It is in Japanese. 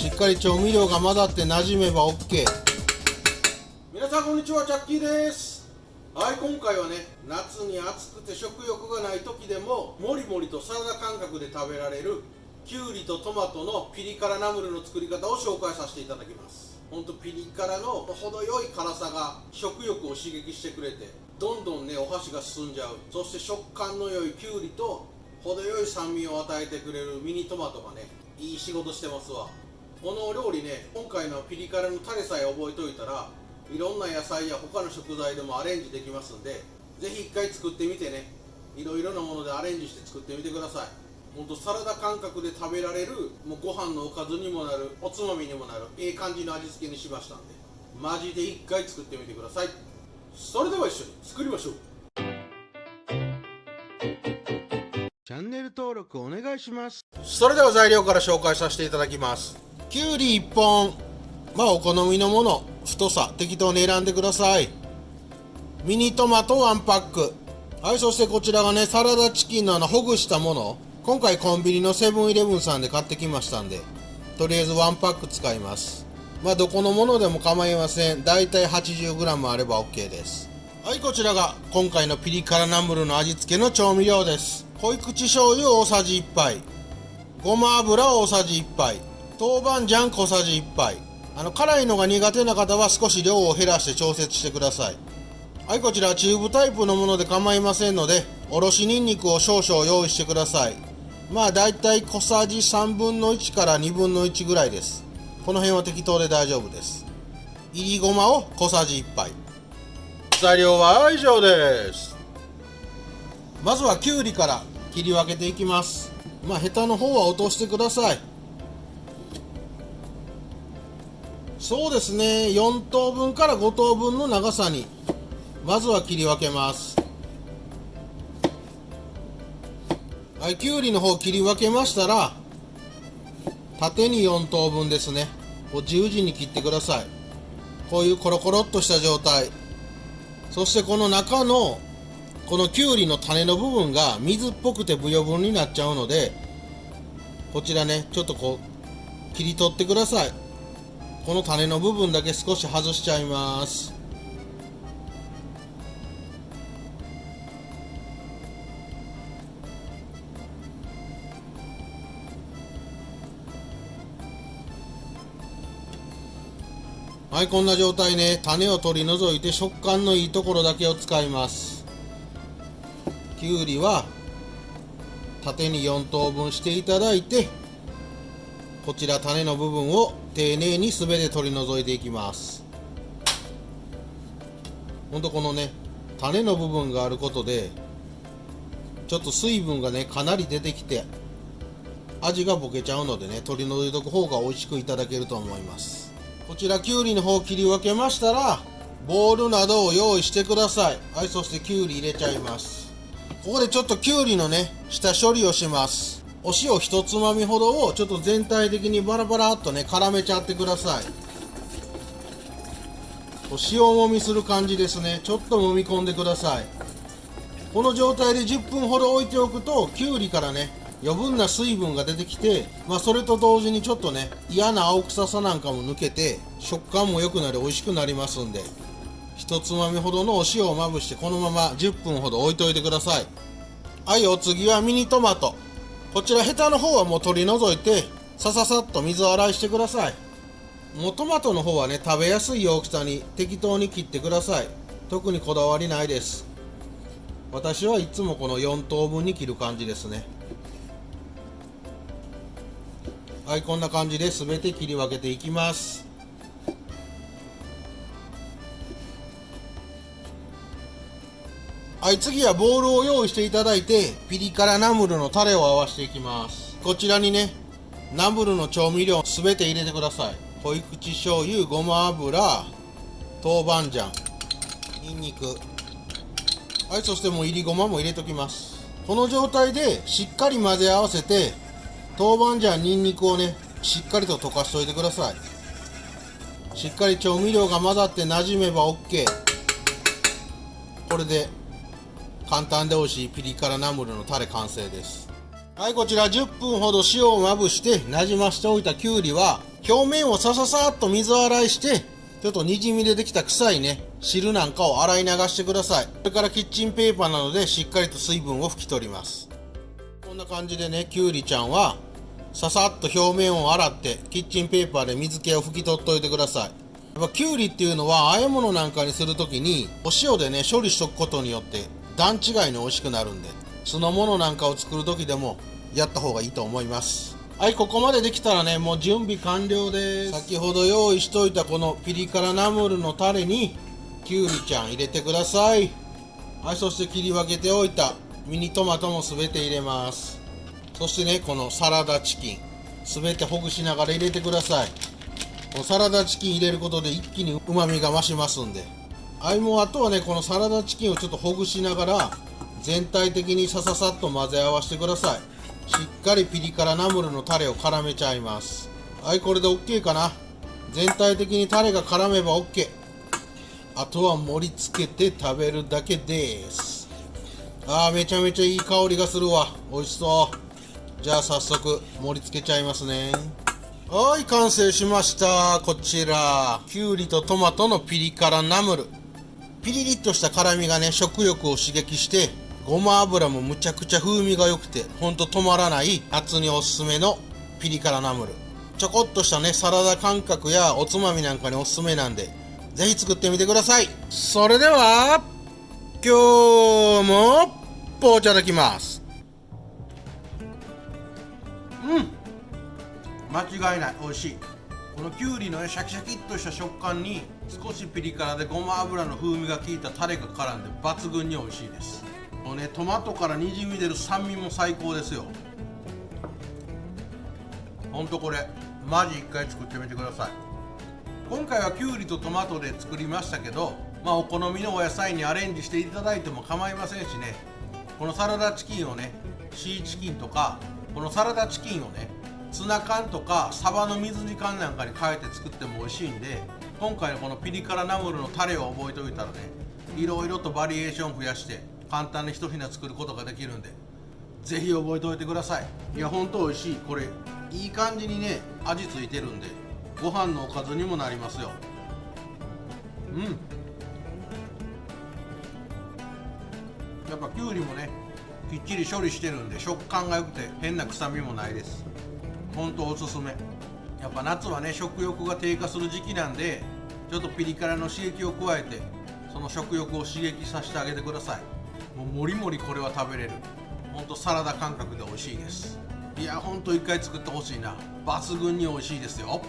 しっかり調味料が混ざって馴染めば OK。 皆さんこんにちは、チャッキーです。はい、今回はね、夏に暑くて食欲がない時でももりもりとサラダ感覚で食べられるきゅうりとトマトのピリ辛ナムルの作り方を紹介させていただきます。ほんとピリ辛の程よい辛さが食欲を刺激してくれて、どんどんねお箸が進んじゃう。そして食感の良いきゅうりと程よい酸味を与えてくれるミニトマトがね、いい仕事してますわ。このお料理ね、今回のピリ辛のタレさえ覚えておいたら、いろんな野菜や他の食材でもアレンジできますんで、ぜひ一回作ってみてね、いろいろなものでアレンジして作ってみてください。ほんとサラダ感覚で食べられる、もうご飯のおかずにもなる、おつまみにもなる、いい感じの味付けにしましたんで、マジで一回作ってみてください。それでは一緒に作りましょう。チャンネル登録お願いします。それでは材料から紹介させていただきます。きゅうり1本、お好みのもの、太さ適当に選んでください。ミニトマト1パック。はい、そしてこちらがね、サラダチキンのほぐしたもの。今回コンビニのセブンイレブンさんで買ってきましたんで、とりあえず1パック使います。どこのものでも構いません。だいたい 80g あれば OK です。はい、こちらが今回のピリ辛ナムルの味付けの調味料です。濃い口醤油大さじ1杯、ごま油大さじ1杯、豆板醤小さじ1杯。辛いのが苦手な方は少し量を減らして調節してください。はい、こちらチューブタイプのもので構いませんので、おろしにんにくを少々用意してください。だいたい小さじ3分の1から2分の1ぐらいです。この辺は適当で大丈夫です。いりごまを小さじ1杯。材料は以上です。まずはきゅうりから切り分けていきます。ヘタの方は落としてください。そうですね、4等分から5等分の長さにまずは切り分けます。はい、きゅうりの方切り分けましたら、縦に4等分ですね。十字に切ってください。こういうコロコロっとした状態。そしてこの中のこのきゅうりの種の部分が水っぽくてブヨブヨになっちゃうので、こちらね、ちょっと切り取ってください。この種の部分だけ少し外しちゃいます。はい、こんな状態ね、種を取り除いて食感のいいところだけを使います。きゅうりは縦に4等分していただいて、こちら種の部分を丁寧にすべて取り除いていきます。ほんとこのね、種の部分があることでちょっと水分がねかなり出てきて味がボケちゃうのでね、取り除いておく方が美味しくいただけると思います。こちらきゅうりの方切り分けましたら、ボウルなどを用意してください。はい、そしてきゅうり入れちゃいます。ここでちょっときゅうりのね下処理をします。お塩一つまみほどをちょっと全体的にバラバラっとね絡めちゃってください。塩もみする感じですね。ちょっと揉み込んでください。この状態で10分ほど置いておくと、きゅうりからね余分な水分が出てきて、それと同時にちょっとね嫌な青臭さなんかも抜けて食感も良くなり美味しくなりますんで、一つまみほどのお塩をまぶしてこのまま10分ほど置いといてください。はい、お次はミニトマト。こちらヘタの方はもう取り除いてさささっと水洗いしてください。もうトマトの方はね食べやすい大きさに適当に切ってください。特にこだわりないです。私はいつもこの4等分に切る感じですね。はい、こんな感じで全て切り分けていきます。はい、次はボウルを用意していただいて、ピリ辛ナムルのタレを合わせていきます。こちらにねナムルの調味料全て入れてください。濃い口醤油、ごま油、豆板醤、にんにく。はい、そしてもういりごまも入れときます。この状態でしっかり混ぜ合わせて、豆板醤、にんにくをねしっかりと溶かしておいてください。しっかり調味料が混ざって馴染めば OK。 これで簡単で美味しいピリ辛ナムルのタレ完成です。はい、こちら10分ほど塩をまぶしてなじましておいたきゅうりは表面をさささっと水洗いしてちょっとにじみ出てきた臭いね汁なんかを洗い流してください。それからキッチンペーパーなどでしっかりと水分を拭き取ります。こんな感じでね、きゅうりちゃんはささっと表面を洗ってキッチンペーパーで水気を拭き取っておいてください。やっぱきゅうりっていうのは和え物なんかにするときにお塩でね処理しとくことによって段違いに美味しくなるんで、酢の物なんかを作るときでもやった方がいいと思います。はい、ここまでできたらね、もう準備完了です。先ほど用意しといたこのピリ辛ナムルのタレにきゅうりちゃん入れてください。はい、そして切り分けておいたミニトマトもすべて入れます。そしてね、このサラダチキンすべてほぐしながら入れてください。このサラダチキン入れることで一気に旨味が増しますんで。はい、もうあとはね、このサラダチキンをちょっとほぐしながら全体的にさささっと混ぜ合わせてください。しっかりピリ辛ナムルのタレを絡めちゃいます。はい、これで OK かな。全体的にタレが絡めば OK。あとは盛り付けて食べるだけです。めちゃめちゃいい香りがするわ。美味しそう。じゃあ早速盛り付けちゃいますね。はい、完成しました。こちらきゅうりとトマトのピリ辛ナムル。ピリリッとした辛みがね食欲を刺激してごま油もむちゃくちゃ風味が良くてほんと止まらない夏におすすめのピリ辛ナムル。ちょこっとしたねサラダ感覚やおつまみなんかにおすすめなんでぜひ作ってみてください。それでは今日もいただきます。間違いない、美味しい。このきゅうりのねシャキシャキっとした食感に少しピリ辛でごま油の風味が効いたタレが絡んで抜群に美味しいです。もうね、トマトからにじみ出る酸味も最高ですよ。ほんとこれマジ一回作ってみてください。今回はきゅうりとトマトで作りましたけど、お好みのお野菜にアレンジしていただいても構いませんしね。このサラダチキンをねシーチキンとかこのサラダチキンをねツナ缶とかサバの水煮缶なんかに変えて作っても美味しいんで、今回のこのピリ辛ナムルのタレを覚えておいたらね、いろいろとバリエーション増やして簡単に一品作ることができるんでぜひ覚えておいてください。いやほんと美味しい。これいい感じにね味ついてるんでご飯のおかずにもなりますよ。やっぱきゅうりもねきっちり処理してるんで食感が良くて変な臭みもないです。ほんとおすすめ。やっぱ夏はね食欲が低下する時期なんでちょっとピリ辛の刺激を加えてその食欲を刺激させてあげてください。もうもりもりこれは食べれる。ほんとサラダ感覚で美味しいです。いやほんと一回作ってほしいな。抜群に美味しいですよ。